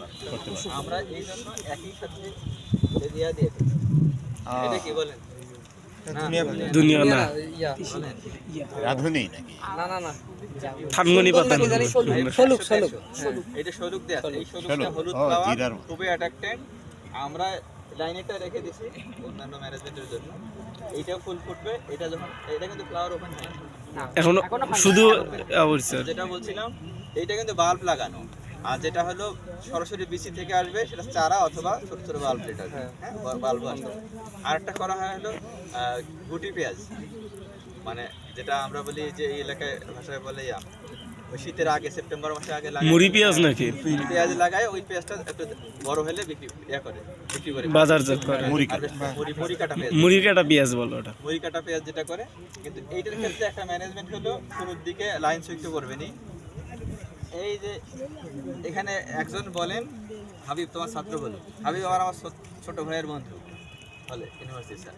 করতে পারে। আমরা এই জন্য একই সাথে এরিয়া দিয়ে দিই। এটা কি বলেন? দুনিয়া না রাধুনি নাকি থানগনি পাতা সলুক এটা সলুক দেয়া আছে। এই সলুকটা হলুদ ফ্লাওয়ার খুবই অ্যাট্রাক্টেড। আমরা লাইনেটা রেখে দিছি অন্যান্য ম্যানেজমেন্টের জন্য। এইটাও ফুল ফুটবে। এটা যখন এটা কিন্তু ফ্লাওয়ার ওপেন হয় এখনো শুধু যেটা বলছিলাম এইটা কিন্তু বাল্ব লাগানো, আর যেটা হলো সরাসরি বিসি থেকে আসবে সেটা চারা অথবা ছোট ছোট বাল্ব যেটা হ্যাঁ বাল্ব আসবে। আরেকটা করা হয় হলো গুটি পেঁয়াজ, মানে যেটা আমরা বলি যে এই এলাকায় ভাষায় বলে ওই শীতের আগে সেপ্টেম্বর মাসে আগে লাগায় মুড়ি পেঁয়াজ নাকি পেঁয়াজ লাগায়। ওই পেঁয়াজটা একটু বড় হলে বিক্রি করে বাজারজাত করে মুড়ি কাটা পেঁয়াজ বলো ওটা মুড়ি কাটা পেঁয়াজ যেটা করে। কিন্তু এইটার ক্ষেত্রে একটা ম্যানেজমেন্ট হলো শুরুর দিকে লাইন সুইচ করবে নি। এই যে এখানে একজন বলেন হাবিব তোমার ছাত্র বলো, হাবিব আমার ছোট ভাইয়ের বন্ধু বলে ইউনিভার্সিটি স্যার।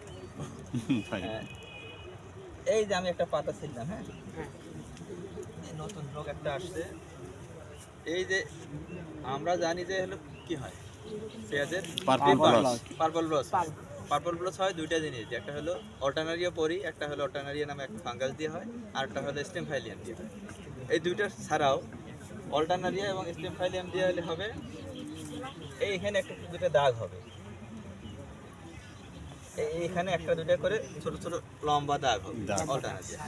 এই যে আমি একটা পাতা ছিলাম, হ্যাঁ নতুন রোগ একটা আসছে। এই যে আমরা জানি যে হলো কি হয় পেঁয়াজের পার্পল ব্লস হয় দুইটা জিনিস, একটা হলো অল্টারনারিয়া পরি, একটা হলো অল্টারনারিয়া নামে একটা ফাঙ্গাস দিয়ে হয়, আর একটা হলো স্টেম ফাইলিয়াম দিয়ে হয়। এই দুইটা ছাড়াও অল্টারনারিয়া এবং স্টেম ফাইলিয়াম দিয়ে হলে হবে এইখানে একটা দুটো দাগ হবে, এইখানে একটা দুটো করে ছোট ছোট লম্বা দাগ হবে অল্টারনারিয়া।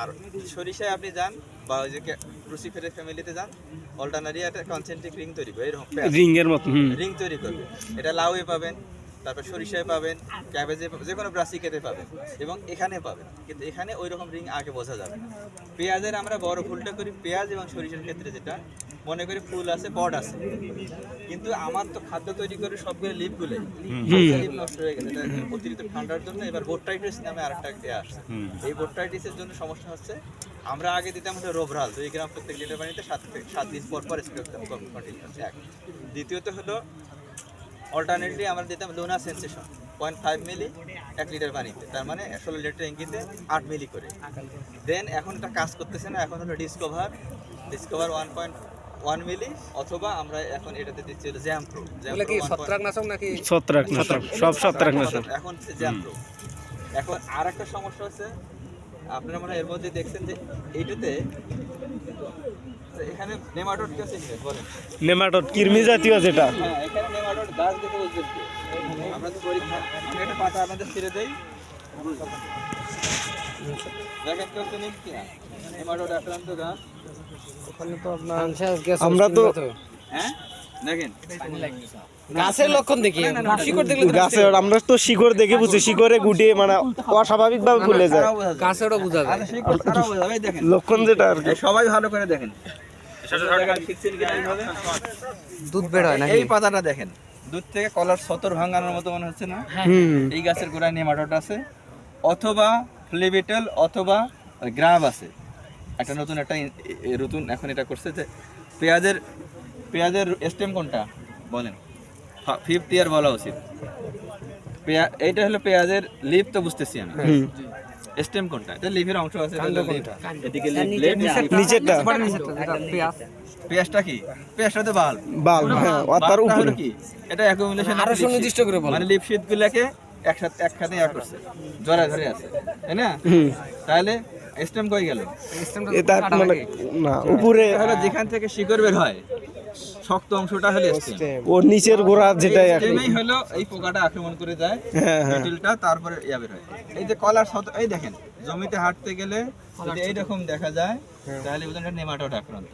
আর সরিষায় আপনি যান বা ওই যে ক্রুসিফেরের ফ্যামিলিতে যান, অল্টারনারিয়া একটা কনসেন্ট্রিক রিং তৈরি করে, এরকম রিং এর মত রিং তৈরি করবে। এটা লাউয়ে পাবেন, তারপর সরিষায় পাবেন, ক্যাবেজে যে কোনো ব্রাসিকেতে পাবেন এবং এখানে পাবেন। কিন্তু এখানে ওই রকম রিং আগে বোঝা যাবে না। পেঁয়াজের আমরা বড় ফুলটা করি পেঁয়াজ এবং সরিষার ক্ষেত্রে যেটা মনে করি ফুল আছে বড আছে, কিন্তু আমার তো খাদ্য তৈরি করে সবগুলো লিপগুলো লিপ নষ্ট হয়ে গেছে অতিরিক্ত ঠান্ডার জন্য। এবার বোট্রাইটিস নামে আরেকটা আসছে। এই বোট্রাইটিসের জন্য সমস্যা হচ্ছে আমরা আগে দিতাম হলো রোভরাল 2 গ্রাম প্রত্যেক লিটার পানিতে 7 দিন পর স্প্রে করতাম কন্টিনিউয়াস। এক দ্বিতীয়ত হলো অল্টারনেটলি আমরা দিতাম লোনা সেন্সেশন 0.5 মিলি 1 লিটার পানিতে, তার মানে 16 লিটার ট্যাঙ্কিতে 8 মিলি করে। দেন এখন এটা কাজ করতেছে না, এখন হলো ডিসকভার 1.1 মিলি, অথবা আমরা এখন এটাতে দিচ্ছি হলো জ্যামপ্রো। এগুলা কি ছত্রাকনাশক নাকি ছত্রাকনাশক? সব ছত্রাকনাশক। এখন হচ্ছে জ্যামপ্রো। এখন আরেকটা সমস্যা হচ্ছে আপনারা মনে হয় এর মধ্যে দেখছেন যে এইটাতে এখানে নেমাটোড কি আছে বলেন? নেমাটোড কৃমি জাতীয় যেটা, হ্যাঁ এখানে নেমাটোড গাছ দেখে বুঝবেন কি আমরা তো পরীক্ষা একটা পাতা আপনাদের ছেড়ে দেই, দেখেন কেউ চিনেন কিনা নেমাটোড আক্রান্ত গাছ? ওখানে তো আপনার আমরা তো হ্যাঁ দেখেন গাছের লক্ষণ দেখি, শিকড় দেখলে গাছে আমরা তো শিকড় দেখে বুঝি, শিকড়ে গুটিয়ে মানে অস্বাভাবিক ভাবে খুলে যায়, গাছেরও বোঝা যায় দেখেন লক্ষণ যেটা আর কি। সবাই ভালো করে দেখেন দুধ বের হয় না। এই পাতাটা দেখেন দুধ থেকে কলার সতর ভাঙানোর মতো মনে হচ্ছে না? এই গাছের গোড়ায় নেমাটোড আছে, অথবা ফ্লেভিটেল অথবা গ্রাব আছে। একটা নতুন এখন এটা করছে যে পেঁয়াজের স্টেম কোনটা বলেন? 5th ইয়ার বলা উচিত। এইটা হলো পেঁয়াজের লিফ, তো বুঝতেছি আমি। স্টেম কোনটা? এটা লিফের অংশ আছে, এদিকে লিফ নিচেরটা পেঁয়াজটা কি? পেঁয়াজটা তো বাল, হ্যাঁ আর তার উপরে কি এটা অ্যাকুমুলেশন আরো সুনির্দিষ্ট করে বল, মানে লিফ শীটগুলোকে একসাথে করছে, জড়া ধরে আছে, তাই না? তাহলে স্টেম কই গেল? এটা মানে না উপরে হলো যেখান থেকে শিকড় বের হয় শক্ত অংশটা হলো স্টেম, ওর নিচের গোড়া যেটা স্টেমই হলো এই পোকাটা আক্রমণ করে যায় মেটেলটা, তারপরে বের হয়। এই যে কলার এই দেখেন জমিতে হাঁটতে গেলে যদি এইরকম দেখা যায় তাহলে বুঝুন এটা নেমাটোড আক্রান্ত।